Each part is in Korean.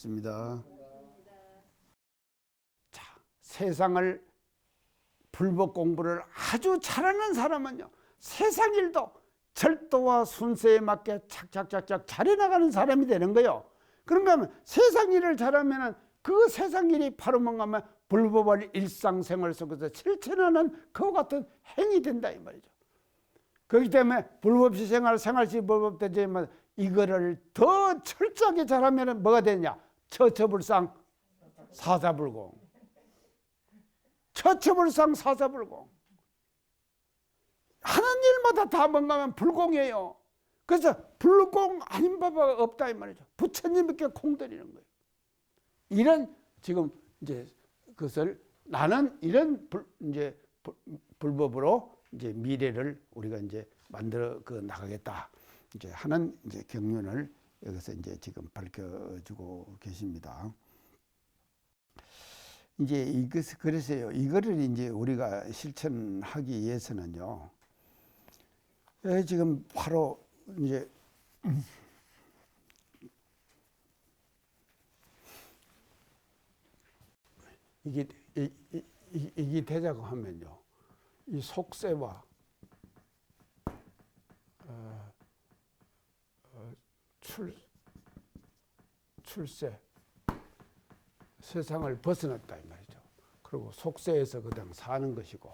고맙습니다. 자, 세상을 불법 공부를 아주 잘하는 사람은요, 세상 일도 절도와 순서에 맞게 착착착착 잘해나가는 사람이 되는 거예요. 그런가 하면 세상 일을 잘하면 그 세상 일이 바로 뭔가 하면 불법을 일상생활 속에서 실천하는 그와 같은 행위 된다 이 말이죠. 그렇기 때문에 불법시 생활시 불법되지만 이거를 더 철저하게 잘하면 뭐가 되냐? 처처불상 사사불공. 처처불상 사사불공. 하는 일마다 다 뭔가 하면 불공이에요. 그래서 불공 아닌 바가 없다 이 말이죠. 부처님께 공드리는 거예요. 이런 지금 이제 그것을 나는 이런 이제 불법으로 이제 미래를 우리가 이제 만들어 나가겠다. 이제 하는 이제 경륜을 여기서 이제 지금 밝혀주고 계십니다. 이제 이것을 그래서요. 이거를 이제 우리가 실천하기 위해서는요. 지금 바로 이제 이게 되자고 하면요. 이 속세와 출세 세상을 벗어났다 이 말이죠. 그리고 속세에서 그냥 사는 것이고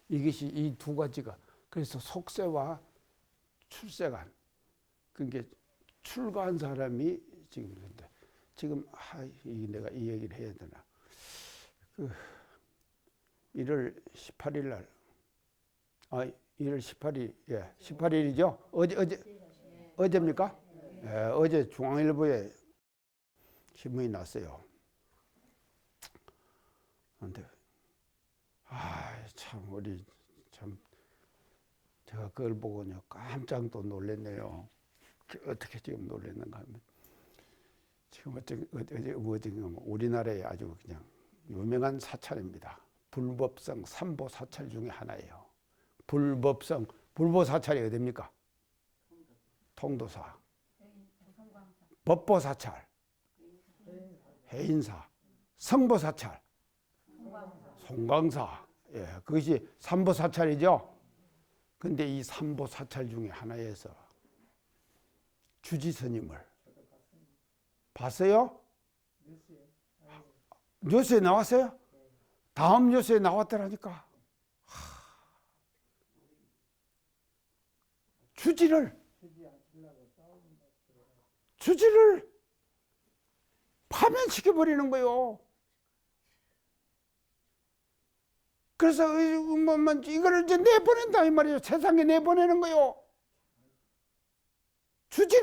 이것이 이 두 가지가 그래서 속세와 출세간 그게 출가한 사람이 지금 그런데 지금 내가 이 얘기를 해야 되나? 1월 18일 날 1월 18일 18일이죠. 어제입니까? 어제 중앙일보에 신문이 났어요. 근데 참 우리 참 제가 그걸 보고요 깜짝 또 놀랐네요. 어떻게 지금 놀랐는가 하면 지금 어제 우리나라의 아주 그냥 유명한 사찰입니다. 불법성 삼보 사찰 중에 하나예요. 불법 사찰이 어디입니까? 통도사. 법보 사찰. 해인사. 성보 사찰. 송광사. 예, 그것이 삼보 사찰이죠. 근데 이 삼보 사찰 중에 하나에서 주지 스님을 봤어요? 뉴스에 나왔어요? 다음 뉴스에 나왔더라니까. 주지를 파면시켜버리는 거예요. 그래서 이거를 이제 내보낸다 이 말이에요. 세상에 내보내는 거예요. 주지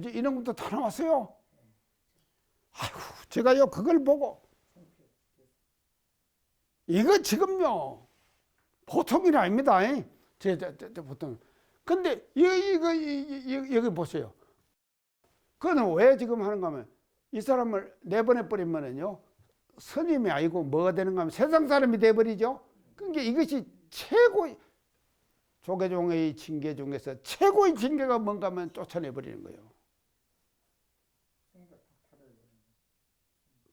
이런 것도 다 나왔어요. 아이고, 제가요 그걸 보고 이거 지금요 보통 일 아닙니다. 보통. 근데 여기 보세요. 그거는 왜 지금 하는가 하면 이 사람을 내보내 버리면은요 스님이 아니고 뭐가 되는가 하면 세상 사람이 돼버리죠. 그러니까 이것이 최고의 조계종의 징계 중에서 최고의 징계가 뭔가 하면 쫓아내버리는 거예요.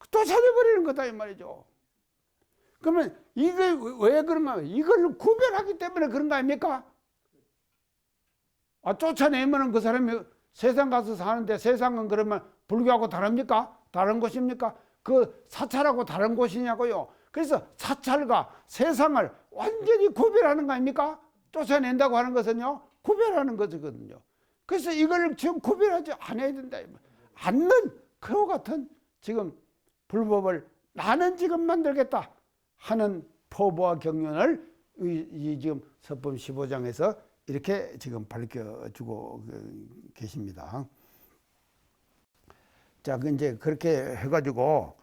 쫓아내버리는 거다 이 말이죠. 그러면 이게 왜 그런가 하면 이걸 구별하기 때문에 그런 거 아닙니까? 쫓아내면은 그 사람이 세상 가서 사는데 세상은 그러면 불교하고 다릅니까? 다른 곳입니까? 그 사찰하고 다른 곳이냐고요. 그래서 사찰과 세상을 완전히 구별하는 거 아닙니까? 쫓아낸다고 하는 것은요 구별하는 것이거든요. 그래서 이걸 지금 구별하지 않아야 된다. 않는 그와 같은 지금 불법을 나는 지금 만들겠다 하는 포부와 경륜을 이 지금 서법 15장에서 이렇게 지금 밝혀주고 계십니다. 자, 이제 그렇게 해가지고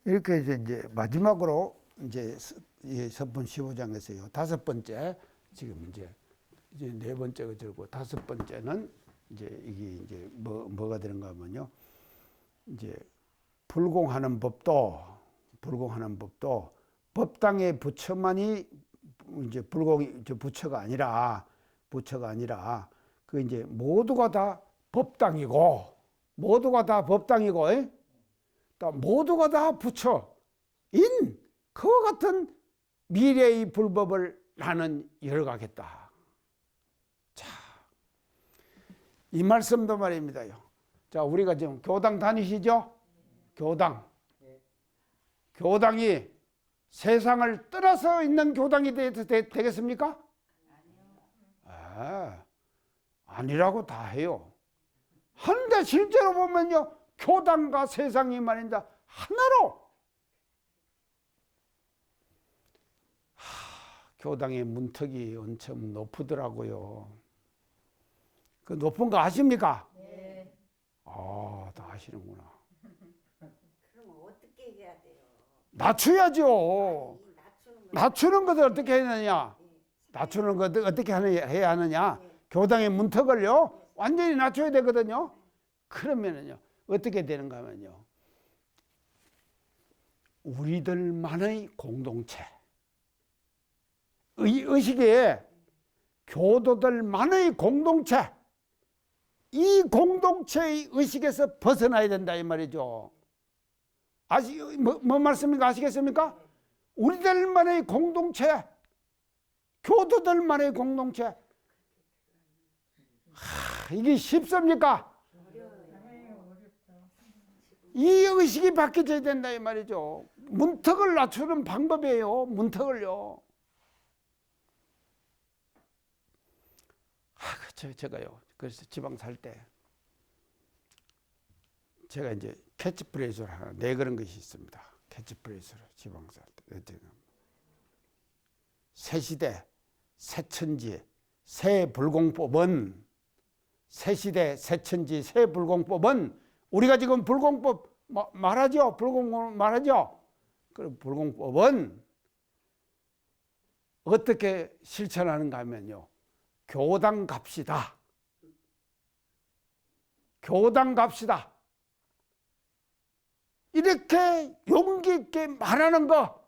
이렇게 이제 마지막으로 이제 이 서법 15장에서요 5번째 지금 이제 네 번째가 들고 5번째는 이제 이게 이제 뭐가 되는가 하면요 이제 불공하는 법도 법당의 부처만이 이제 부처가 아니라 그 이제 모두가 다 법당이고 모두가 다 법당이고 또 모두가 다 부처인 그와 같은 미래의 불법을 나는 열어가겠다. 자, 이 말씀도 말입니다요. 자, 우리가 지금 교당 다니시죠? 교당. 교당이 세상을 떠나서 있는 교당이 되겠습니까? 아니라고 다 해요. 한데 실제로 보면요, 교당과 세상이 말입니다, 하나로. 교당의 문턱이 엄청 높더라고요. 그 높은 거 아십니까? 네. 다 아시는구나. 그럼 어떻게 해야 돼요? 낮춰야죠. 낮추는 거. 낮추는 것을 어떻게 해야 하느냐? 낮추는 것을 어떻게 해야 하느냐? 교당의 문턱을요, 완전히 낮춰야 되거든요. 그러면은요, 어떻게 되는가 하면요, 우리들만의 공동체, 의식에 교도들만의 공동체, 이 공동체의 의식에서 벗어나야 된다 이 말이죠. 뭔 말씀인가 아시겠습니까? 우리들만의 공동체, 교도들만의 공동체. 이게 쉽습니까? 이 의식이 바뀌어져야 된다 이 말이죠. 문턱을 낮추는 방법이에요. 문턱을요. 제가요, 그래서 지방 살 때 제가 이제 캐치프레이즈를 하나 내그런 것이 있습니다. 캐치프레이즈로 지방 살 때 새시대 새천지 새불공법은, 새시대 새천지 새불공법은, 우리가 지금 불공법 말하죠. 불공법 말하죠. 그 불공법은 어떻게 실천하는가 하면요, 교당 갑시다. 교당 갑시다. 이렇게 용기 있게 말하는 거,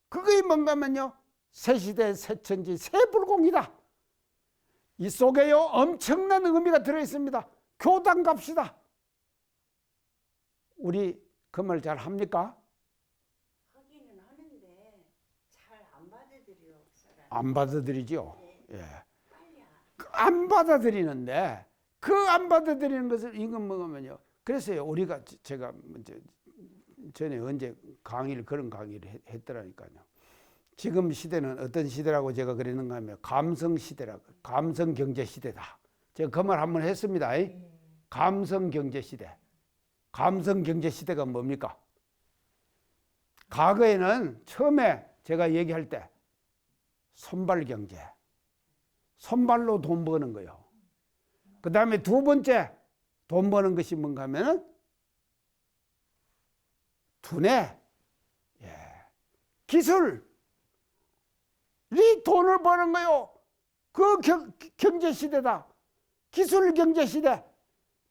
그게 뭔가 하면요, 새시대 새천지 새불공이다. 이 속에요, 엄청난 의미가 들어있습니다. 교당 갑시다. 우리 그 말 잘 합니까? 하기는 하는데 잘 안 받아들여. 안 받아들이죠. 네. 예. 안 받아들이는데, 그 안 받아들이는 것을 이건 뭐냐면요, 그래서요, 우리가 제가 이제 전에 언제 강의를, 그런 강의를 했더라니까요. 지금 시대는 어떤 시대라고 제가 그랬는가 하면 감성 시대라고, 감성 경제 시대다. 제가 그 말 한번 했습니다. 감성 경제 시대. 감성 경제 시대가 뭡니까? 과거에는 처음에 제가 얘기할 때 손발 경제, 손발로 돈 버는 거요. 그 다음에 두 번째 돈 버는 것이 뭔가 하면은 두뇌, 기술이 돈을 버는 거요. 그 경제 시대다. 기술 경제 시대,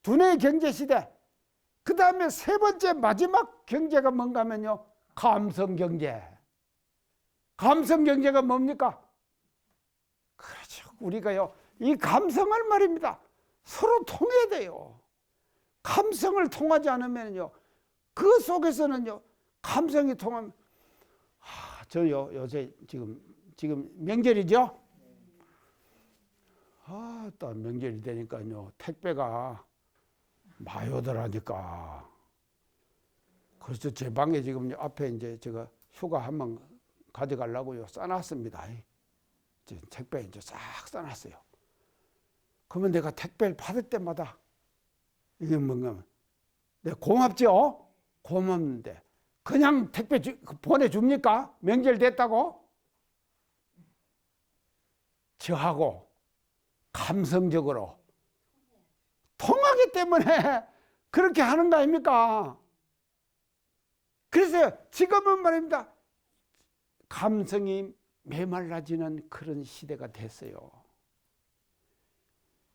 두뇌 경제 시대. 그 다음에 세 번째 마지막 경제가 뭔가 하면요, 감성 경제. 감성 경제가 뭡니까? 그렇죠. 우리가요, 이 감성을 말입니다, 서로 통해야 돼요. 감성을 통하지 않으면요, 그 속에서는요, 감성이 통하면, 저요, 요새 지금 명절이죠? 또 명절이 되니까요, 택배가 많이 오더라니까. 그래서 제 방에 지금 앞에 이제 제가 휴가 한번 가져가려고요, 싸놨습니다. 택배 이제 싹 싸놨어요. 그러면 내가 택배를 받을 때마다 이게 뭔가 하면, 내가 고맙죠? 고맙는데 그냥 택배 보내줍니까? 명절 됐다고? 저하고 감성적으로 통하기 때문에 그렇게 하는 거 아닙니까? 그래서 지금은 말입니다, 감성이 메말라지는 그런 시대가 됐어요.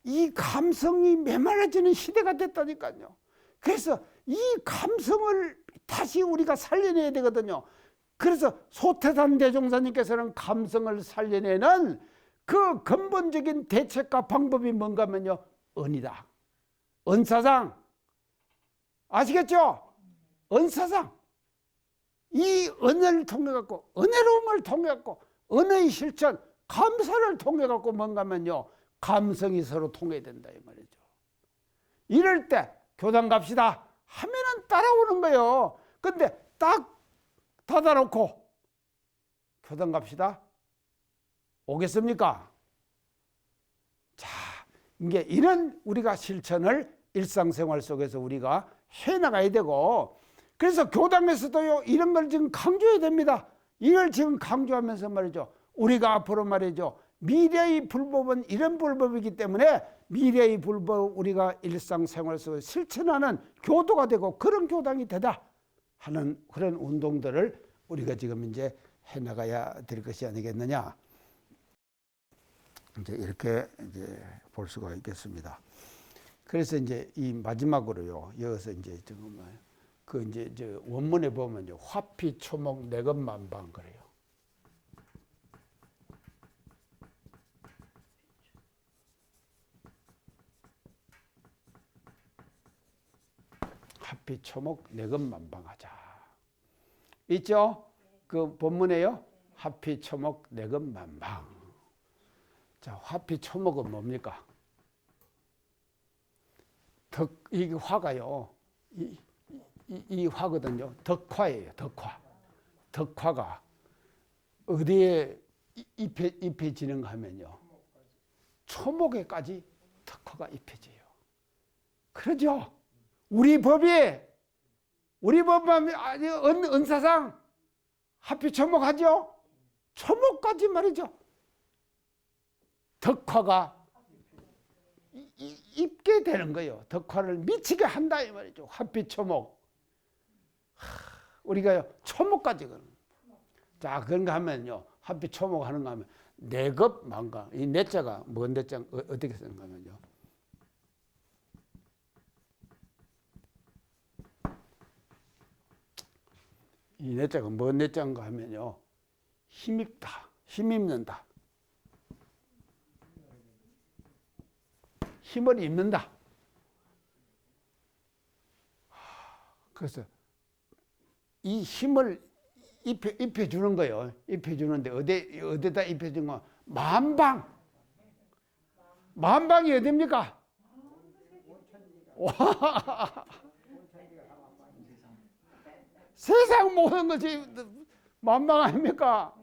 이 감성이 메말라지는 시대가 됐다니까요. 그래서 이 감성을 다시 우리가 살려내야 되거든요. 그래서 소태산 대종사님께서는 감성을 살려내는 그 근본적인 대책과 방법이 뭔가 하면요, 은이다. 은사상, 아시겠죠? 은사상. 이 은혜를 통해 갖고, 은혜로움을 통해 갖고, 은혜의 실천, 감사를 통해 갖고 뭔가 하면요, 감성이 서로 통해된다 이 말이죠. 이럴 때 교당 갑시다 하면은 따라오는 거예요. 근데 딱 닫아놓고 교당 갑시다 오겠습니까? 자, 이게 이런 우리가 실천을 일상생활 속에서 우리가 해나가야 되고, 그래서 교당에서도요 이런 걸 지금 강조해야 됩니다. 이걸 지금 강조하면서 말이죠, 우리가 앞으로 말이죠, 미래의 불법은 이런 불법이기 때문에 미래의 불법 우리가 일상생활 속에 실천하는 교도가 되고 그런 교당이 되다 하는 그런 운동들을 우리가 지금 이제 해나가야 될 것이 아니겠느냐, 이제 이렇게 이제 볼 수가 있겠습니다. 그래서 이제 이 마지막으로요, 여기서 이제 지금 그 이제 저 원문에 보면 이제 화피 초목 내금만방 그래요. 화피 초목 내금만방하자. 있죠? 그 본문에요. 화피 초목 내금만방. 자, 화피 초목은 뭡니까? 이 화가요. 이 화거든요. 덕화예요. 덕화. 덕화가 어디에 입혀지는가 하면요, 초목에까지 덕화가 입혀져요. 그러죠? 우리 법에 아니 은사상 하필 초목하죠? 초목까지 말이죠. 덕화가 입게 되는 거예요. 덕화를 미치게 한다 이 말이죠. 화피 초목. 우리가요 초목까지 그런. 자, 그런가 하면요, 화피 초목 하는가 하면 내급 만강. 이 내자가 뭔 내자 어떻게 쓰는가 하면요, 이 내자가 뭔 내자인가 하면요, 힘입다, 힘입는다, 힘을 입는다. 그래서 이 힘을 입혀주는 거예요. 입혀주는데 어디다 입혀준 거? 만방. 만방이 어디입니까? 세상 모든 것이 만방 아닙니까?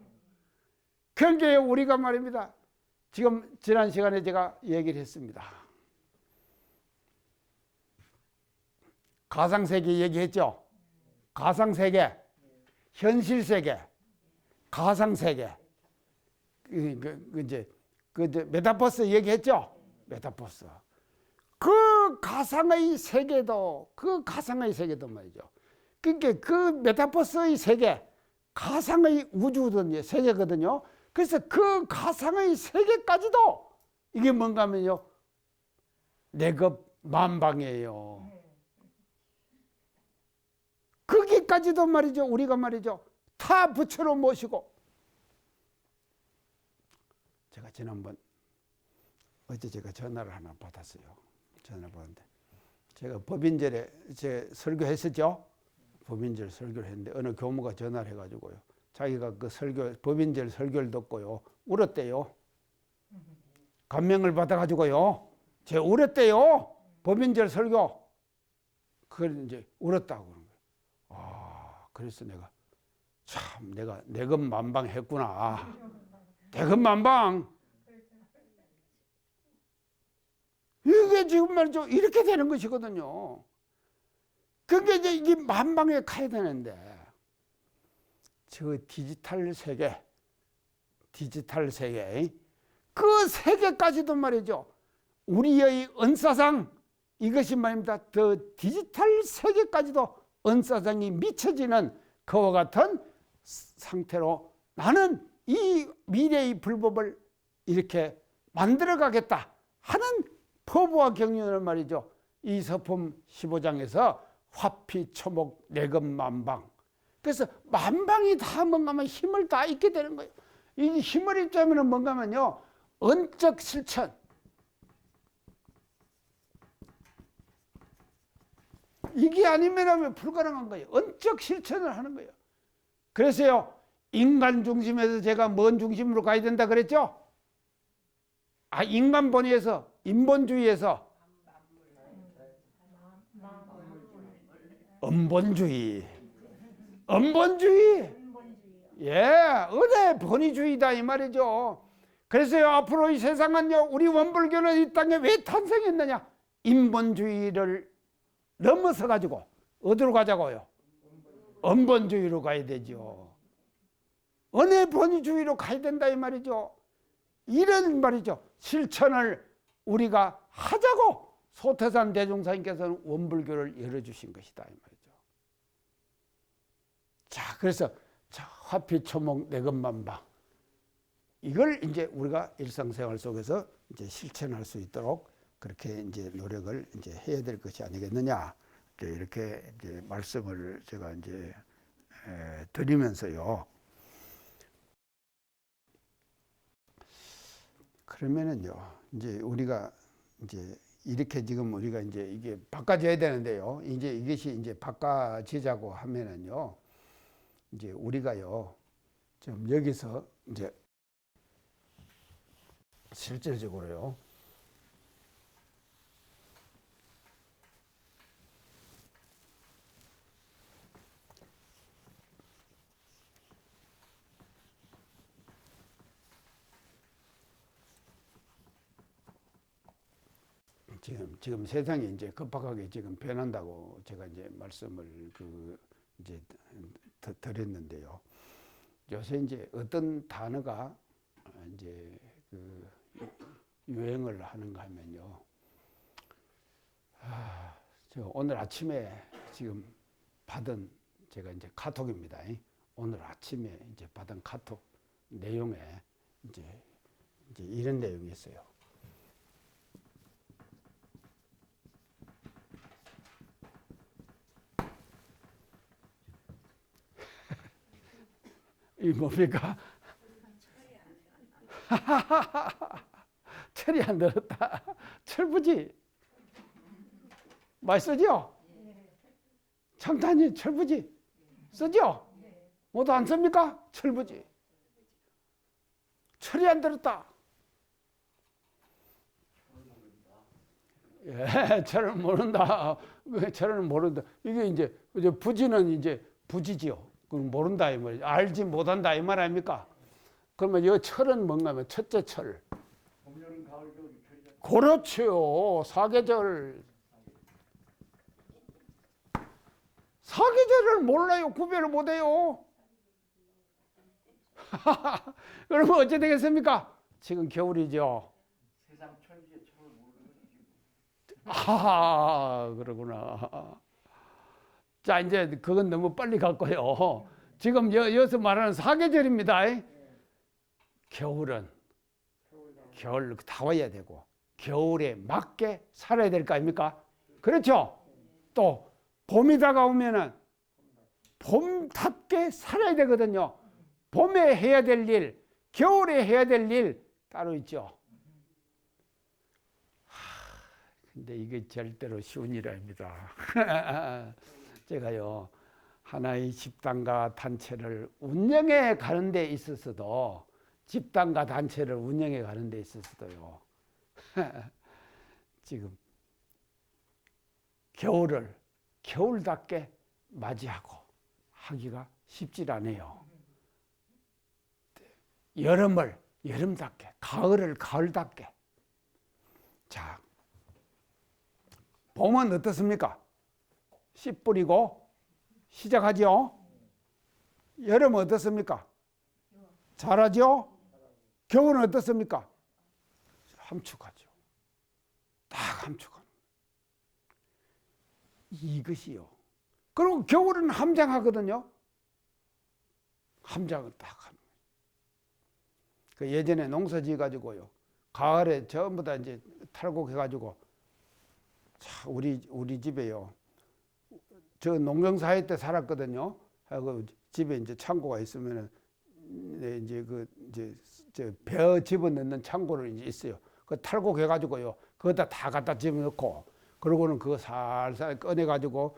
그런 게 우리가 말입니다. 지금 지난 시간에 제가 얘기를 했습니다. 가상세계 얘기했죠? 가상세계, 현실세계, 가상세계. 이제 메타버스 얘기했죠? 메타버스. 그 가상의 세계도 말이죠. 그러니까 그 메타버스의 세계, 가상의 우주거든요, 세계거든요. 그래서 그 가상의 세계까지도 이게 뭔가 하면요, 내급 만방이에요. 거기까지도 말이죠, 우리가 말이죠, 타 부처로 모시고. 제가 지난번 어제 제가 전화를 하나 받았어요. 전화를 받았는데 제가 법인절에 제 설교했었죠. 법인절 설교를 했는데 어느 교무가 전화를 해가지고요, 자기가 그 법인절 설교를 듣고요 울었대요. 감명을 받아가지고요 제 울었대요. 법인절 설교. 그걸 이제 울었다고 그러는 거예요. 아, 그래서 내가 참 내가 내금만방 했구나. 내금만방. 이게 지금 말이죠, 이렇게 되는 것이거든요. 그게 이제 이게 만방에 가야 되는데, 저 디지털 세계, 그 세계까지도 말이죠, 우리의 은사상, 이것이 말입니다. 더 디지털 세계까지도 은사상이 미쳐지는 그와 같은 상태로 나는 이 미래의 불법을 이렇게 만들어 가겠다 하는 포부와 경륜을 말이죠, 이 서품 15장에서 화피 초목 내금만방. 그래서 만방이 다 뭔가 하면 힘을 다 잊게 되는 거예요. 이 힘을 입자면 뭔가 하면요, 언적 실천. 이게 아니면 불가능한 거예요. 언적 실천을 하는 거예요. 그래서요, 인간 중심에서 제가 뭔 중심으로 가야 된다 그랬죠? 인간 본위에서, 인본주의에서 은본주의. 예, 은혜 본위주의다 이 말이죠. 그래서요, 앞으로 이 세상은요, 우리 원불교는 이 땅에 왜 탄생했느냐? 인본주의를 넘어서 가지고 어디로 가자고요? 은본주의로 가야 되죠. 은혜 본위주의로 가야 된다 이 말이죠. 이런 말이죠. 실천을 우리가 하자고 소태산 대종사님께서는 원불교를 열어주신 것이다 이 말이죠. 자, 그래서 화피초목 내 것만 봐. 이걸 이제 우리가 일상생활 속에서 이제 실천할 수 있도록 그렇게 이제 노력을 이제 해야 될 것이 아니겠느냐. 이렇게 이제 말씀을 제가 이제 드리면서요. 그러면은요, 이제 우리가 이제 이렇게 지금 우리가 이제 이게 바꿔져야 되는데요. 이제 이것이 이제 바꿔지자고 하면은요, 이제 우리가요, 좀 여기서 이제 실질적으로요, 지금 세상이 이제 급박하게 지금 변한다고 제가 이제 말씀을 이제 드렸는데요. 요새 이제 어떤 단어가 이제 유행을 하는가 하면요. 저 오늘 아침에 지금 받은 제가 이제 카톡입니다. 오늘 아침에 이제 받은 카톡 내용에 이제 이런 내용이 있어요. 이 뭡니까? 철이 안 들었다. 철부지. 많이 쓰죠? 청탄이 철부지. 쓰죠? 모두 안 씁니까? 철부지. 철이 안 들었다. 예, 철을 모른다. 철을 모른다. 이게 이제 부지는 이제 부지지요. 그럼 모른다 이 말, 알지 못한다 이 말 아닙니까? 그러면 이 철은 뭔가 하면 첫째 철. 봄, 여름, 가을, 겨울, 그렇죠. 사계절. 사계절을 몰라요. 구별을 못해요. 그러면 어찌 되겠습니까? 지금 겨울이죠. 세상 천지의 철을 모르는 거지. 그러구나. 자, 이제 그건 너무 빨리 갔고요. 지금 여기서 말하는 사계절입니다. 겨울은 겨울 다 와야 되고 겨울에 맞게 살아야 될 거 아닙니까? 그렇죠? 또 봄이 다가오면은 봄답게 살아야 되거든요. 봄에 해야 될 일, 겨울에 해야 될 일 따로 있죠. 근데 이게 절대로 쉬운 일 아닙니다. 제가요, 하나의 집단과 단체를 운영해 가는 데 있어서도, 집단과 단체를 운영해 가는 데 있어서도요, 지금 겨울을 겨울답게 맞이하고 하기가 쉽지 않아요. 여름을 여름답게, 가을을 가을답게. 자, 봄은 어떻습니까? 씨 뿌리고 시작하죠. 여름은 어떻습니까? 잘하죠. 겨울은 어떻습니까? 함축하죠. 딱 함축하는 이것이요. 그리고 겨울은 함장하거든요. 함장을 딱 하는 거예요. 예전에 농사 지어 가지고요, 가을에 전부 다 이제 탈곡해 가지고, 자, 우리 집에요, 저 농경사회 때 살았거든요. 하고 집에 이제 창고가 있으면은 이제 저 벼 집어 넣는 창고를 이제 있어요. 그 탈곡해 가지고요, 거기다 다 갖다 집어 넣고, 그러고는 그거 살살 꺼내가지고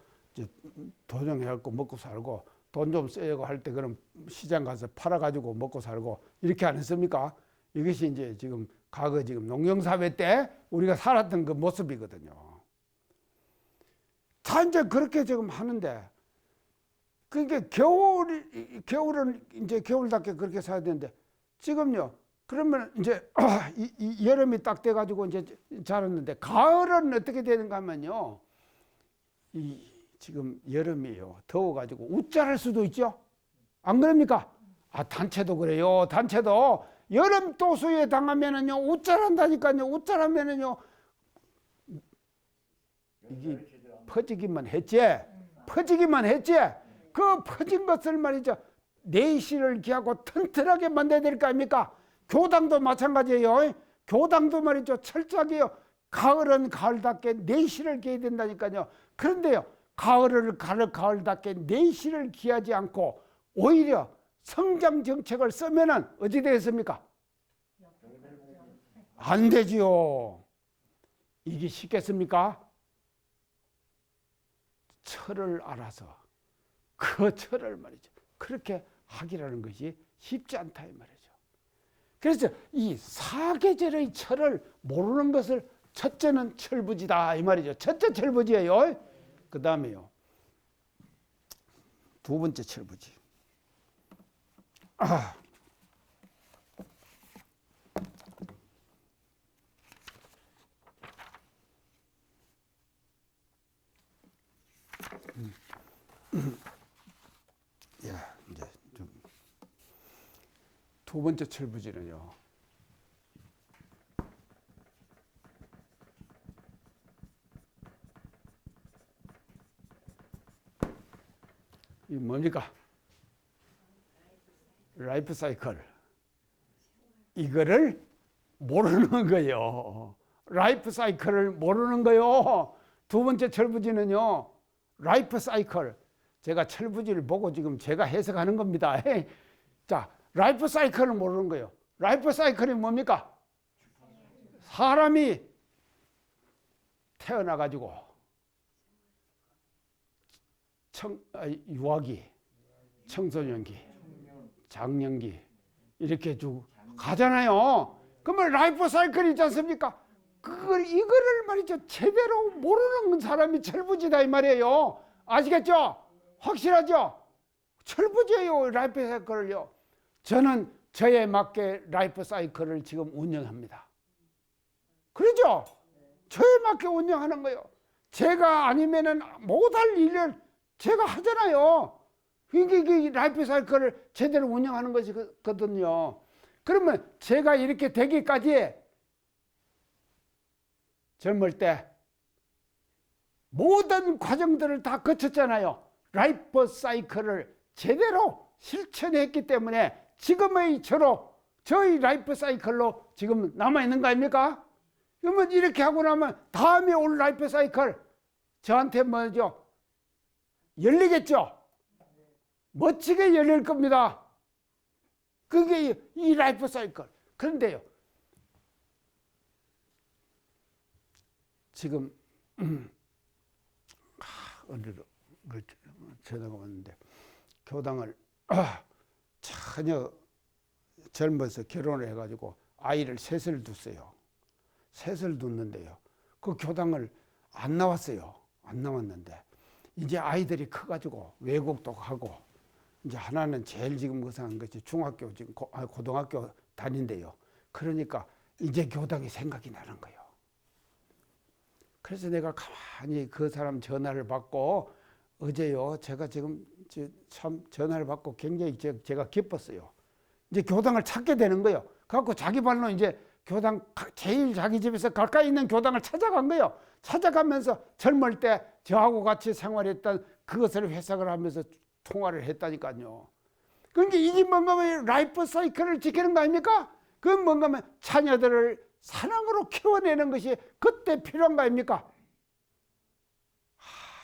도정해갖고 먹고 살고 돈 좀 쓰려고 할 때 그럼 시장 가서 팔아가지고 먹고 살고 이렇게 안 했습니까? 이것이 이제 지금 과거 지금 농경사회 때 우리가 살았던 그 모습이거든요. 다 이제 그렇게 지금 하는데 그러니까 겨울은 이제 겨울답게 그렇게 살아야 되는데 지금요. 그러면 이제 이 여름이 딱 돼가지고 이제 자랐는데 가을은 어떻게 되는가 하면요. 지금 여름이요. 더워가지고 웃자랄 수도 있죠. 안 그럽니까? 단체도 그래요. 단체도 여름 도수에 당하면은요 웃자란다니까요. 웃자라면은요 이게 퍼지기만 했지. 퍼지기만 했지. 그 퍼진 것을 말이죠. 내실을 기하고 튼튼하게 만들어야 될 거 아닙니까? 교당도 마찬가지예요. 교당도 말이죠. 철저하게요. 가을은 가을답게 내실을 기해야 된다니까요. 그런데요. 가을을 가을답게 내실을 기하지 않고 오히려 성장 정책을 쓰면은 어찌 되겠습니까? 안 되지요. 이게 쉽겠습니까? 철을 알아서 그 철을 말이죠. 그렇게 하기라는 것이 쉽지 않다 이 말이죠. 그래서 이 사계절의 철을 모르는 것을 첫째는 철부지다 이 말이죠. 첫째 철부지예요. 그 다음에요. 두 번째 철부지. 야, 이제 좀 두 번째 철부지는요. 이 뭡니까? 라이프 사이클. 이거를 모르는 거예요. 라이프 사이클을 모르는 거예요. 두 번째 철부지는요. 라이프 사이클. 제가 철부지를 보고 지금 제가 해석하는 겁니다. 자, 라이프 사이클을 모르는 거예요. 라이프 사이클이 뭡니까? 사람이 태어나가지고 유아기, 청소년기, 장년기 이렇게 쭉 가잖아요. 그러면 라이프 사이클이 있지 않습니까? 이거를 말이죠. 제대로 모르는 사람이 철부지다 이 말이에요. 아시겠죠? 확실하죠? 철부지예요. 라이프 사이클을요. 저는 저에 맞게 라이프 사이클을 지금 운영합니다. 그러죠? 저에 맞게 운영하는 거예요. 제가 아니면은 못할 일을 제가 하잖아요. 이게 라이프 사이클을 제대로 운영하는 것이거든요. 그러면 제가 이렇게 되기까지 젊을 때 모든 과정들을 다 거쳤잖아요. 라이프 사이클을 제대로 실천했기 때문에 지금의 저희 라이프 사이클로 지금 남아있는 거 아닙니까? 그러면 이렇게 하고 나면 다음에 올 라이프 사이클 저한테 뭐죠? 열리겠죠? 멋지게 열릴 겁니다. 그게 이 라이프 사이클. 그런데요. 지금 어디로 전화가 왔는데 교당을 전혀 젊어서 결혼을 해가지고 아이를 셋을 뒀어요. 셋을 뒀는데요. 그 교당을 안 나왔어요. 안 나왔는데 이제 아이들이 커가지고 외국도 가고 이제 하나는 제일 지금 의상한 것이 중학교 지금 고등학교 다닌대요. 그러니까 이제 교당이 생각이 나는 거예요. 그래서 내가 가만히 그 사람 전화를 받고 어제요. 제가 지금 참 전화를 받고 굉장히 제가 기뻤어요. 이제 교당을 찾게 되는 거예요. 그래갖고 자기 발로 이제 교당 제일 자기 집에서 가까이 있는 교당을 찾아간 거예요. 찾아가면서 젊을 때 저하고 같이 생활했던 그것을 회상을 하면서 통화를 했다니까요. 그러니까 이게 뭔가 하면 라이프 사이클을 지키는 거 아닙니까? 그건 뭔가 하면 자녀들을 사랑으로 키워내는 것이 그때 필요한 거 아닙니까?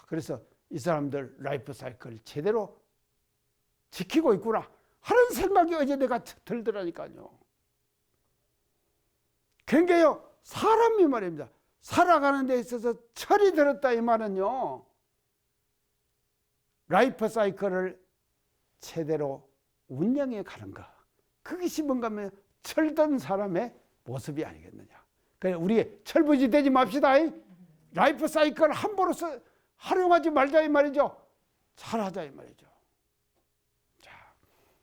그래서 이 사람들 라이프 사이클 제대로 지키고 있구나 하는 생각이 어제 내가 들더라니까요. 굉장히 사람이 말입니다. 살아가는 데 있어서 철이 들었다 이 말은요, 라이프 사이클을 제대로 운영해 가는 거, 그것이 뭔가 하면 철든 사람의 모습이 아니겠느냐. 그래서 우리 철부지 되지 맙시다. 라이프 사이클을 함부로 활용하지 말자 이 말이죠. 잘하자 이 말이죠. 자,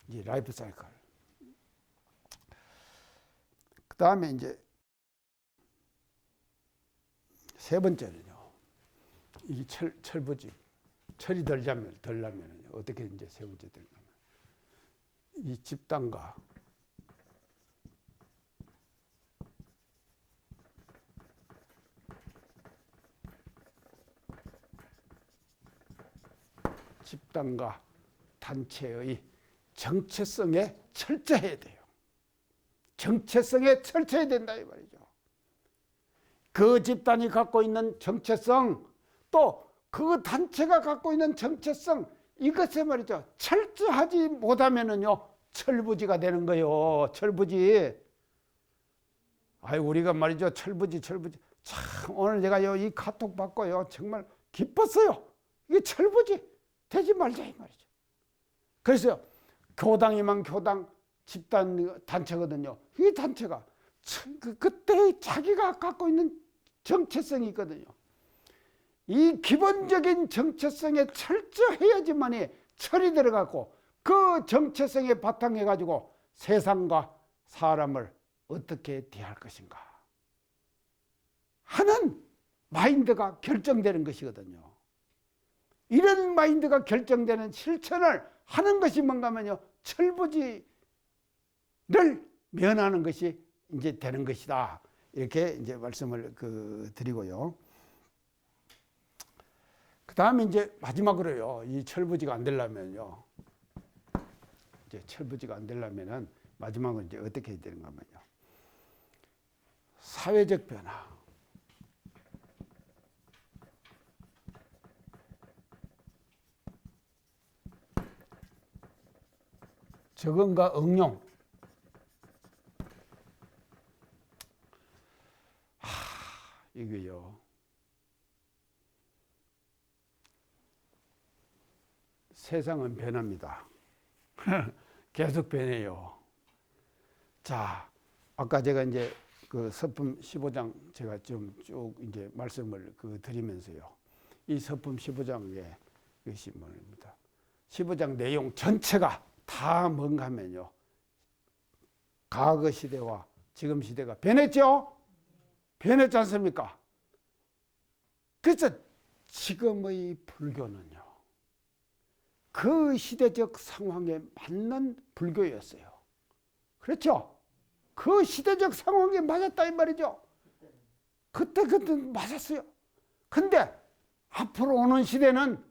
이 라이프 사이클. 그 다음에 이제 세 번째는요, 이 철부지, 철이 덜려면 어떻게 이제 세 번째 될까요? 이 집단과 단체의 정체성에 철저해야 돼요. 정체성에 철저해야 된다 이 말이죠. 그 집단이 갖고 있는 정체성, 또 그 단체가 갖고 있는 정체성, 이것에 말이죠, 철저하지 못하면은요 철부지가 되는 거예요. 철부지. 우리가 말이죠, 철부지. 참 오늘 제가요 이 카톡 받고요 정말 기뻤어요. 이게 철부지 되지 말자 이 말이죠. 그래서 교당이면 교당 집단 단체거든요. 이 단체가 그때 자기가 갖고 있는 정체성이 있거든요. 이 기본적인 정체성에 철저해야지만이 철이 들어가고, 그 정체성에 바탕해 가지고 세상과 사람을 어떻게 대할 것인가 하는 마인드가 결정되는 것이거든요. 이런 마인드가 결정되는 실천을 하는 것이 뭔가 하면요, 철부지를 면하는 것이 이제 되는 것이다. 이렇게 이제 말씀을 드리고요. 그 다음에 이제 마지막으로요, 이 철부지가 안 되려면요, 이제 철부지가 안 되려면은 마지막으로 이제 어떻게 해야 되는가 하면요, 사회적 변화, 적응과 응용. 이거요, 세상은 변합니다. 계속 변해요. 자, 아까 제가 이제 그 서품 15장 제가 좀 쭉 이제 말씀을 드리면서요, 이 서품 15장에 이것이 뭡니다. 15장 내용 전체가 다 뭔가 하면요, 과거 시대와 지금 시대가 변했죠? 변했지 않습니까? 그래서 지금의 불교는요, 그 시대적 상황에 맞는 불교였어요. 그렇죠? 그 시대적 상황에 맞았다 이 말이죠. 그때 맞았어요. 근데 앞으로 오는 시대는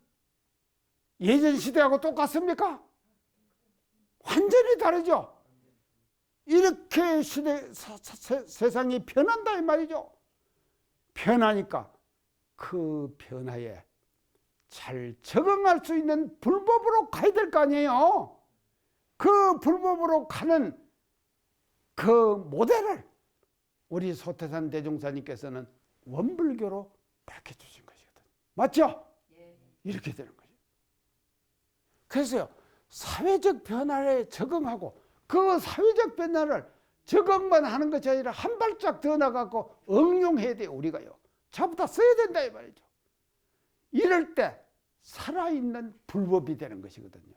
예전 시대하고 똑같습니까? 완전히 다르죠. 이렇게 세상이 변한다 이 말이죠. 변하니까 그 변화에 잘 적응할 수 있는 불법으로 가야 될 거 아니에요. 그 불법으로 가는 그 모델을 우리 소태산 대종사님께서는 원불교로 밝혀주신 것이거든. 맞죠? 예. 이렇게 되는 거죠. 그래서요, 사회적 변화에 적응하고, 그 사회적 변화를 적응만 하는 것이 아니라 한 발짝 더 나가고 응용해야 돼요. 우리가요, 전부 다 써야 된다 이 말이죠. 이럴 때 살아있는 불법이 되는 것이거든요.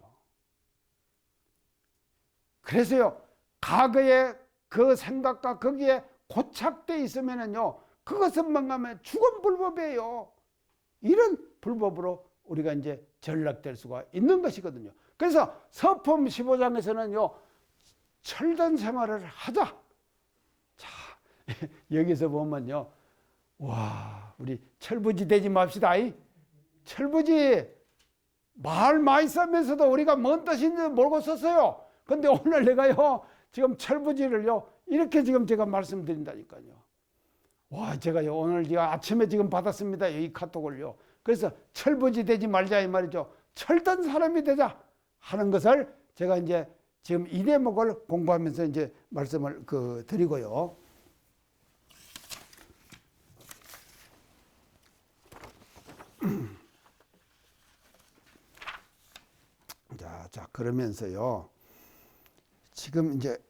그래서요, 과거의 그 생각과 거기에 고착돼 있으면은요, 그것은 뭔가면 죽은 불법이에요. 이런 불법으로 우리가 이제 전락될 수가 있는 것이거든요. 그래서 서품 15장에서는요, 철든 생활을 하자. 자, 여기서 보면요, 와, 우리 철부지 되지 맙시다. 철부지, 말 많이 쓰면서도 우리가 뭔 뜻인지 모르고 썼어요. 근데 오늘 내가요, 지금 철부지를요, 이렇게 지금 제가 말씀드린다니까요. 와, 제가요, 오늘 제가 아침에 지금 받았습니다. 이 카톡을요. 그래서 철부지 되지 말자 이 말이죠. 철든 사람이 되자 하는 것을 제가 이제 지금 이 대목을 공부하면서 이제 말씀을 드리고요. 자, 그러면서요. 지금 이제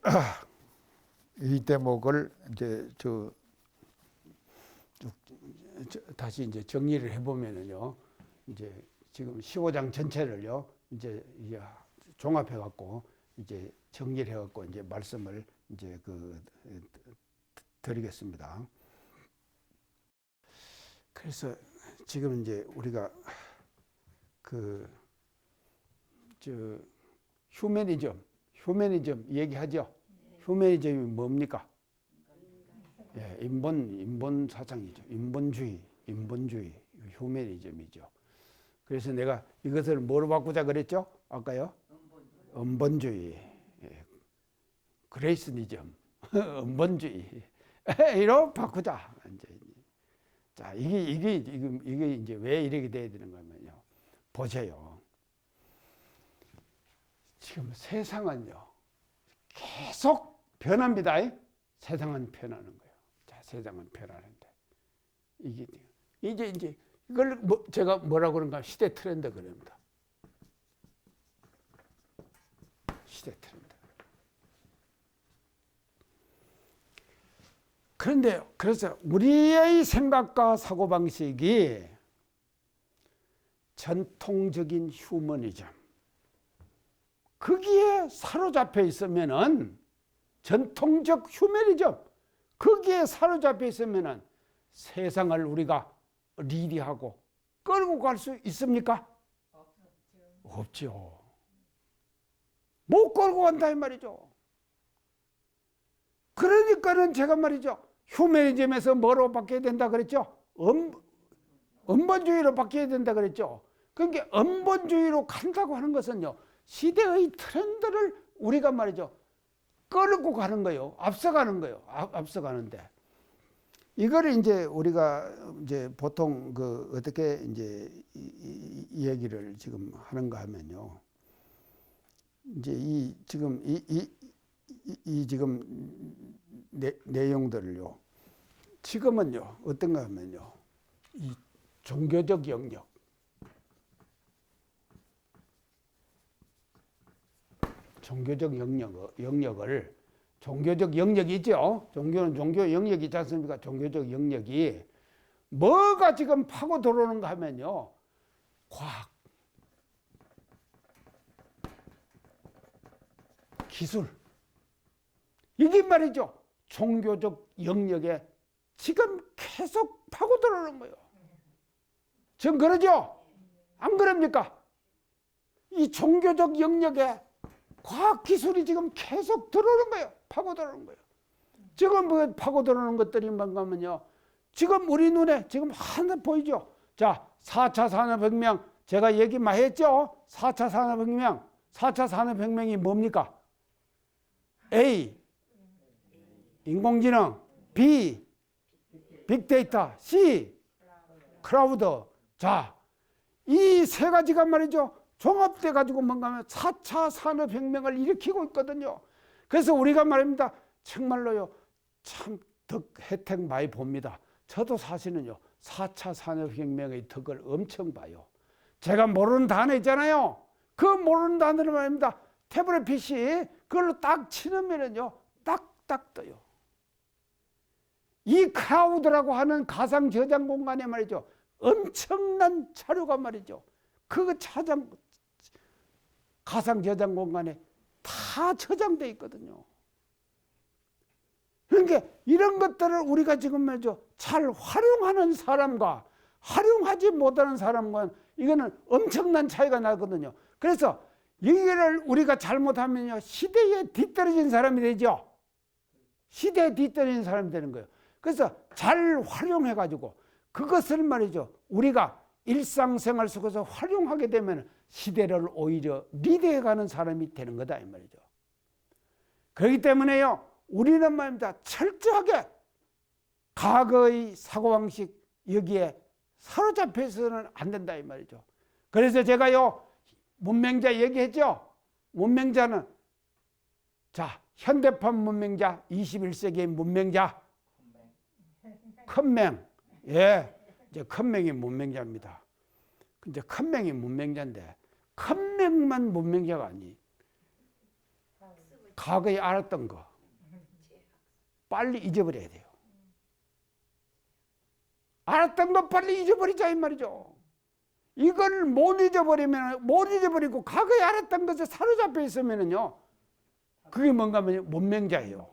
이 대목을 이제 다시 이제 정리를 해보면은요. 이제 지금 15장 전체를요. 이제 종합해 갖고 이제 정리를 해 갖고 이제 말씀을 이제 드리겠습니다. 그래서 지금 이제 우리가 휴머니즘 얘기하죠. 휴머니즘이 뭡니까? 예, 인본 사상이죠. 인본주의, 휴머니즘이죠. 그래서 내가 이것을 뭐로 바꾸자 그랬죠? 아까요? 은본주의, 예, 그레이스니즘, 은본주의 이로 바꾸자. 자, 이게 이제 왜 이렇게 돼야 되는 거냐면요. 보세요. 지금 세상은요. 계속 변합니다. 세상은 변하는 거예요. 자, 세상은 변하는데 이게 이제 이걸 제가 뭐라고 그런가 시대 트렌드 그럽니다. 시대 트렌드. 그런데 그래서 우리의 생각과 사고방식이 전통적인 휴머니즘 거기에 사로잡혀 있으면은 전통적 휴머니즘 거기에 사로잡혀 있으면은 세상을 우리가 리드하고 끌고 갈 수 있습니까? 없죠. 못 끌고 간다 이 말이죠. 그러니까는 제가 말이죠. 휴머니즘에서 뭐로 바뀌어야 된다 그랬죠? 은본주의로 바뀌어야 된다 그랬죠. 그러니까 은본주의로 간다고 하는 것은요. 시대의 트렌드를 우리가 말이죠. 끌고 가는 거예요. 앞서가는 거예요. 앞서가는데. 이거를 이제 우리가 이제 보통 어떻게 이제 이 얘기를 지금 하는가 하면요. 이제 지금 내용들을요. 지금은요. 어떤가 하면요. 이 종교적 영역을 종교적 영역이 있죠. 종교는 종교 영역이 있지 않습니까? 종교적 영역이 뭐가 지금 파고 들어오는가 하면요. 과학, 기술. 이게 말이죠. 종교적 영역에 지금 계속 파고 들어오는 거예요. 지금 그러죠? 안 그럽니까? 이 종교적 영역에 과학기술이 지금 계속 들어오는 거예요. 파고 들어오는 거예요. 지금 파고 들어오는 것들이 뭔가 하면요. 지금 우리 눈에 지금 하나 보이죠? 자, 4차 산업혁명 제가 얘기 많이 했죠? 4차 산업혁명. 4차 산업혁명이 뭡니까? A. 인공지능. B. 빅데이터. C. 클라우드. 자, 이 세 가지가 말이죠. 종합돼 가지고 뭔가 하면 4차 산업혁명을 일으키고 있거든요. 그래서 우리가 말입니다. 정말로요. 참 덕 혜택 많이 봅니다. 저도 사실은요. 4차 산업혁명의 덕을 엄청 봐요. 제가 모르는 단어 있잖아요. 그 모르는 단어를 말입니다. 태블릿 PC 그걸로 딱 치면은요. 딱딱 떠요. 이 클라우드라고 하는 가상 저장 공간에 말이죠. 엄청난 자료가 말이죠. 그 가상 저장 공간에 다 저장되어 있거든요. 그러니까 이런 것들을 우리가 지금 말이죠. 잘 활용하는 사람과 활용하지 못하는 사람과 이거는 엄청난 차이가 나거든요. 그래서 이거를 우리가 잘못하면요. 시대에 뒤떨어진 사람이 되죠. 시대에 뒤떨어진 사람이 되는 거예요. 그래서 잘 활용해가지고 그것을 말이죠. 우리가 일상생활 속에서 활용하게 되면 시대를 오히려 리드해가는 사람이 되는 거다 이 말이죠. 그렇기 때문에요. 우리는 말입니다. 철저하게 과거의 사고방식 여기에 사로잡혀서는 안 된다 이 말이죠. 그래서 제가요. 문맹자 얘기했죠. 문맹자는 자 현대판 문맹자 21세기의 문맹자 큰맹 예 이제 큰맹이 문맹자입니다. 이제 큰 명이 문맹자인데 큰 명만 문맹자가 아니. 과거에 알았던 거 빨리 잊어버려야 돼요. 알았던 거 빨리 잊어버리자 이 말이죠. 이걸 못 잊어버리고 과거에 알았던 것에 사로잡혀 있으면은요, 그게 뭔가 하면 문맹자예요.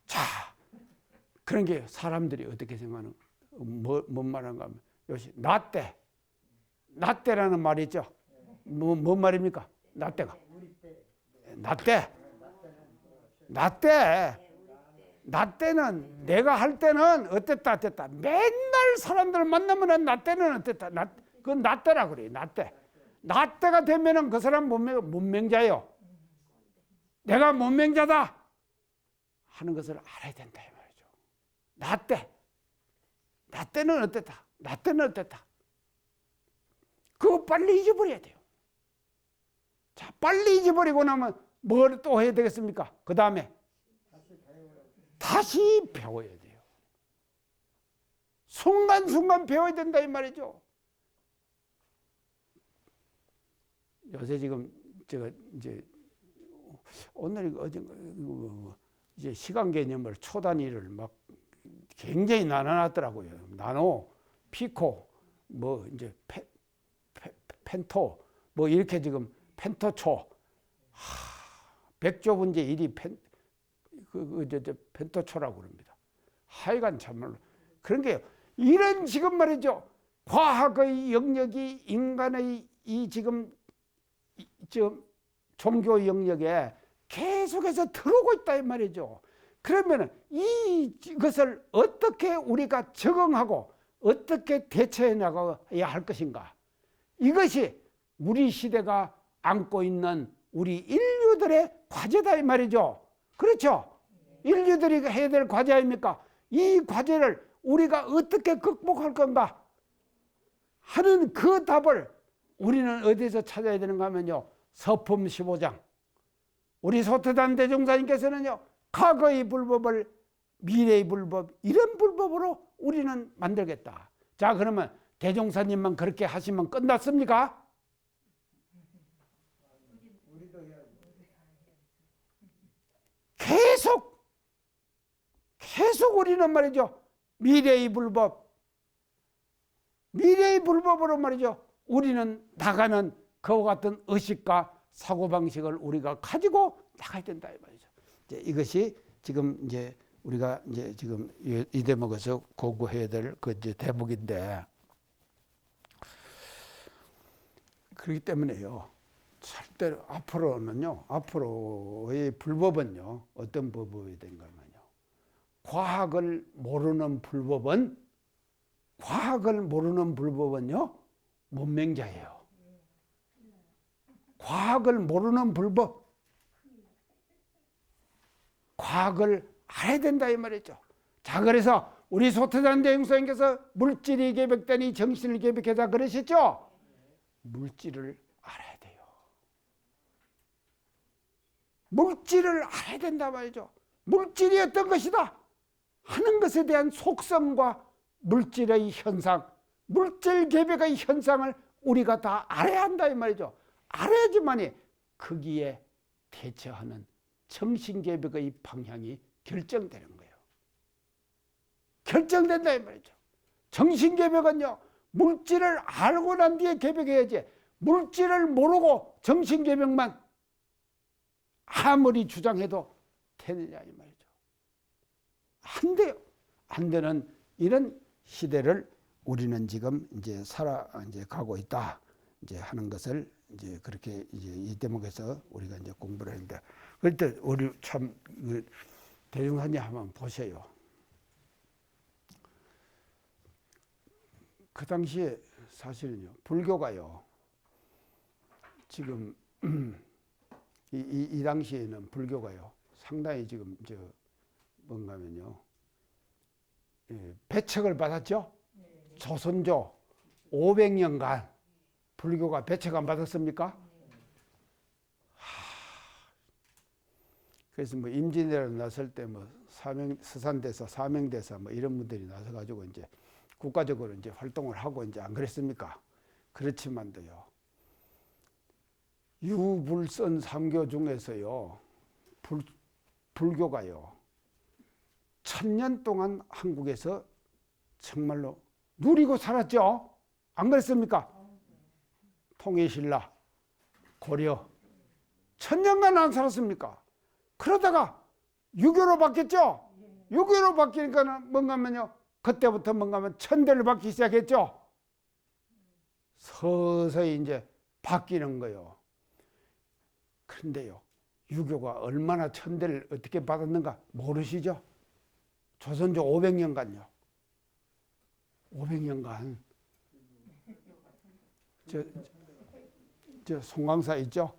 자, 그런 게 사람들이 어떻게 생각하는, 뭔 말인가 하면, 요시, 나때라는 말이 있죠. 뭔 말입니까? 나때가. 나때는 내가 할 때는 어땠다. 맨날 사람들 만나면 나때는 어땠다. 그건 나때라 그래요. 나때가 되면은 그 사람 문맹자예요. 내가 문맹자다 하는 것을 알아야 된다 이 말이죠. 나때는 어땠다. 그거 빨리 잊어버려야 돼요. 자, 빨리 잊어버리고 나면 뭘 또 해야 되겠습니까? 그 다음에 다시 배워야 돼요. 순간순간 배워야 된다 이 말이죠. 요새 지금 제가 이제 오늘 이제 시간 개념을 초단위를 막 굉장히 나눠놨더라고요. 나노, 피코, 뭐 이제 펜토, 뭐 이렇게 지금 펜토초, 백조 분제 1이 펜토초라고 그럽니다. 하여간 참말로 그런 게 이런 지금 말이죠. 과학의 영역이 인간의 이 지금 종교 영역에 계속해서 들어오고 있다 이 말이죠. 그러면 이것을 어떻게 우리가 적응하고 어떻게 대처해 나가야 할 것인가? 이것이 우리 시대가 안고 있는 우리 인류들의 과제다 이 말이죠. 그렇죠? 인류들이 해야 될 과제 아닙니까? 이 과제를 우리가 어떻게 극복할 건가 하는 그 답을 우리는 어디서 찾아야 되는가 하면요, 서품 15장. 우리 소태단 대종사님께서는요, 과거의 불법을 미래의 불법, 이런 불법으로 우리는 만들겠다. 자, 그러면 대종사님만 그렇게 하시면 끝났습니까? 계속 우리는 말이죠, 미래의 불법으로 말이죠, 우리는 나가는 그와 같은 의식과 사고방식을 우리가 가지고 나가야 된다 이 말이죠. 이제 이것이 지금 이제 우리가 이제 지금 이 대목에서 고고해야 될 그 이제 대목인데, 그렇기 때문에요, 절대로 앞으로의 불법은요, 어떤 법이 된가 하면요, 과학을 모르는 불법은요, 문맹자예요. 과학을 모르는 불법, 과학을 알아야 된다 이 말이죠. 자, 그래서 우리 소태단 대행사님께서 물질이 계백되니 정신을 계백하자 그러셨죠? 물질을 알아야 돼요. 물질을 알아야 된다 말이죠. 물질이 어떤 것이다 하는 것에 대한 속성과 물질의 현상, 물질 계백의 현상을 우리가 다 알아야 한다 이 말이죠. 알아야지만이 거기에 대처하는 정신계백의 방향이 결정되는 거예요. 결정된다 이 말이죠. 정신계백은요, 물질을 알고 난 뒤에 계백해야지, 물질을 모르고 정신계백만 아무리 주장해도 되느냐 이 말이죠. 안 돼요. 안 되는 이런 시대를 우리는 지금 이제 이제 가고 있다. 이제 하는 것을 이제 그렇게 이제 이 대목에서 우리가 이제 공부를 했는데, 그럴 때 우리 참 대중사님 한번 보세요. 그 당시에 사실은요, 불교가요, 지금 이 당시에는 불교가요, 상당히 지금 뭔가면요, 배척을 받았죠. 조선조 500년간 불교가 배척 안 받았습니까? 그래서 뭐 임진왜란 났을 때 뭐 서산대사, 사명대사 뭐 이런 분들이 나서가지고 이제 국가적으로 이제 활동을 하고 이제 안 그랬습니까? 그렇지만도요. 유불선 삼교 중에서요. 불교가요. 1000년 동안 한국에서 정말로 누리고 살았죠. 안 그랬습니까? 통일신라, 고려 1000년간 안 살았습니까? 그러다가 유교로 바뀌었죠. 유교로 바뀌니까 뭔가 하면요. 그때부터 뭔가 하면 천대를 받기 시작했죠. 서서히 이제 바뀌는 거예요. 그런데요. 유교가 얼마나 천대를 어떻게 받았는가 모르시죠? 조선조 500년간요. 500년간 저 송광사 있죠?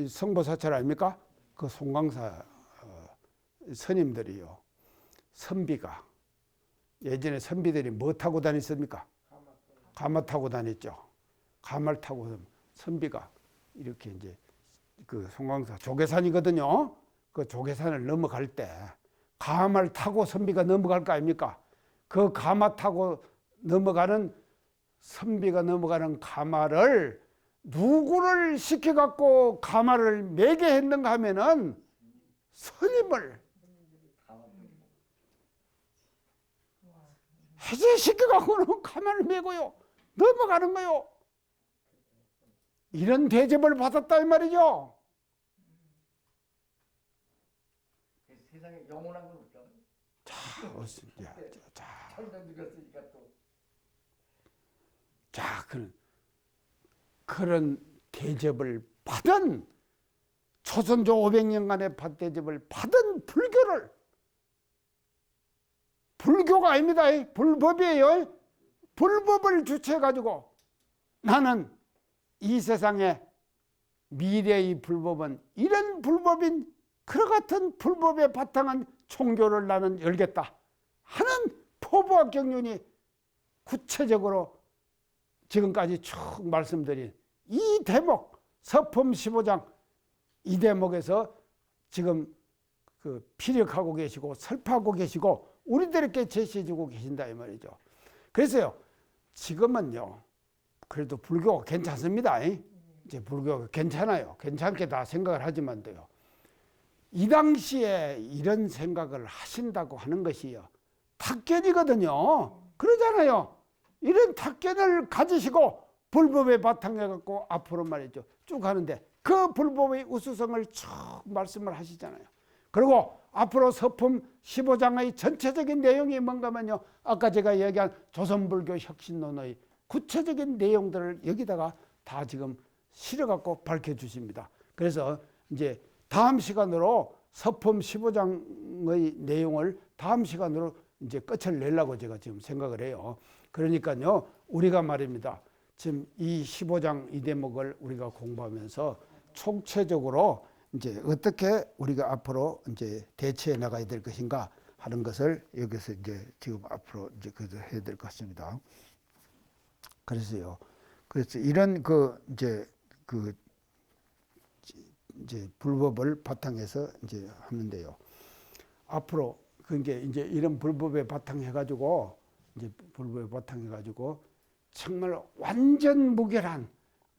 성보사찰 아닙니까? 그 송광사 스님들이요. 선비가 예전에 선비들이 뭐 타고 다녔습니까? 가마 타고 다녔죠. 가마를 타고 선비가 이렇게 이제 그 송광사 조계산이거든요. 그 조계산을 넘어갈 때 가마를 타고 선비가 넘어갈 거 아닙니까? 그 가마 타고 넘어가는 선비가 넘어가는 가마를 누구를 시켜갖고 가마를 매게 했는가 하면은 스님을 해제시켜갖고는 가마를 메고요 넘어가는 거요. 이런 대접을 받았다 이 말이죠. 세상에 영원한 건 없잖아요. 천년 누렸으니까 또. 자, 그런 대접을 받은 조선조 500년간의 대접을 받은 불교가 아닙니다. 불법이에요. 불법을 주체해가지고 나는 이 세상의 미래의 불법은 이런 불법인 그와 같은 불법에 바탕한 종교를 나는 열겠다 하는 포부와 경륜이 구체적으로 지금까지 쭉 말씀드린 이 대목 서품 15장 이 대목에서 지금 그 피력하고 계시고 설파하고 계시고 우리들에게 제시해주고 계신다 이 말이죠. 그래서요 지금은요 그래도 불교가 괜찮습니다. 이제 불교가 괜찮아요. 괜찮게 다 생각을 하지만도요. 이 당시에 이런 생각을 하신다고 하는 것이요 탁견이거든요. 그러잖아요. 이런 탁견을 가지시고 불법에 바탕해 갖고 앞으로 말이죠 쭉 하는데 그 불법의 우수성을 쭉 말씀을 하시잖아요. 그리고 앞으로 서품 15장의 전체적인 내용이 뭔가면요 아까 제가 얘기한 조선불교 혁신론의 구체적인 내용들을 여기다가 다 지금 실어갖고 밝혀주십니다. 그래서 이제 다음 시간으로 서품 15장의 내용을 다음 시간으로 이제 끝을 내려고 제가 지금 생각을 해요. 그러니까요, 우리가 말입니다. 지금 이 15장 이 대목을 우리가 공부하면서 총체적으로 이제 어떻게 우리가 앞으로 이제 대처해 나가야 될 것인가 하는 것을 여기서 이제 지금 앞으로 이제 그저 해야 될 것 같습니다. 그래서요. 그래서 이런 이제 불법을 바탕해서 이제 하는데요. 앞으로 그게 이제 이런 불법에 바탕해가지고 이제 불법에 바탕해가지고 정말 완전 무결한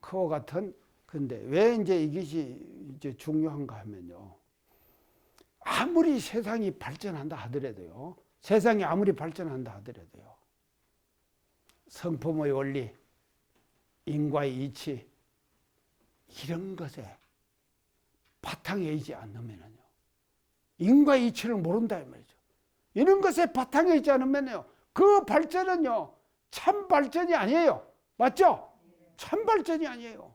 그와 같은 근데 왜 이제 이것이 이제 중요한가 하면요. 아무리 세상이 발전한다 하더라도요. 세상이 아무리 발전한다 하더라도요. 성품의 원리, 인과의 이치 이런 것에 바탕에 있지 않으면요. 인과의 이치를 모른다 이 말이죠. 이런 것에 바탕에 있지 않으면요. 그 발전은요. 참 발전이 아니에요. 맞죠? 참 발전이 아니에요.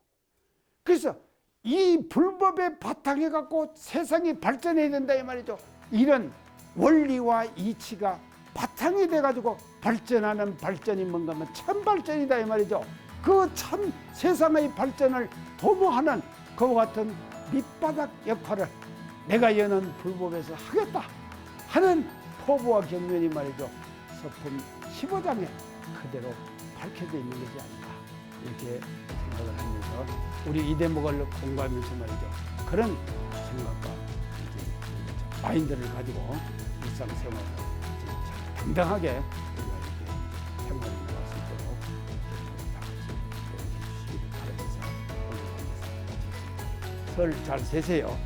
그래서 이 불법에 바탕해 갖고 세상이 발전해야 된다 이 말이죠. 이런 원리와 이치가 바탕이 돼 가지고 발전하는 발전이 뭔가 하면 참 발전이다 이 말이죠. 그 참 세상의 발전을 도모하는 그와 같은 밑바닥 역할을 내가 여는 불법에서 하겠다 하는 포부와 경륜이 말이죠. 서품 15장에 그대로 밝혀져 있는 것이 아닌가 이렇게 생각을 하면서 우리 이 대목을 공부하면서 말이죠. 그런 생각과 이제 마인드를 가지고 일상생활을 당당하게 우리가 이렇게 평안이 올 수 있도록 설 잘 세세요.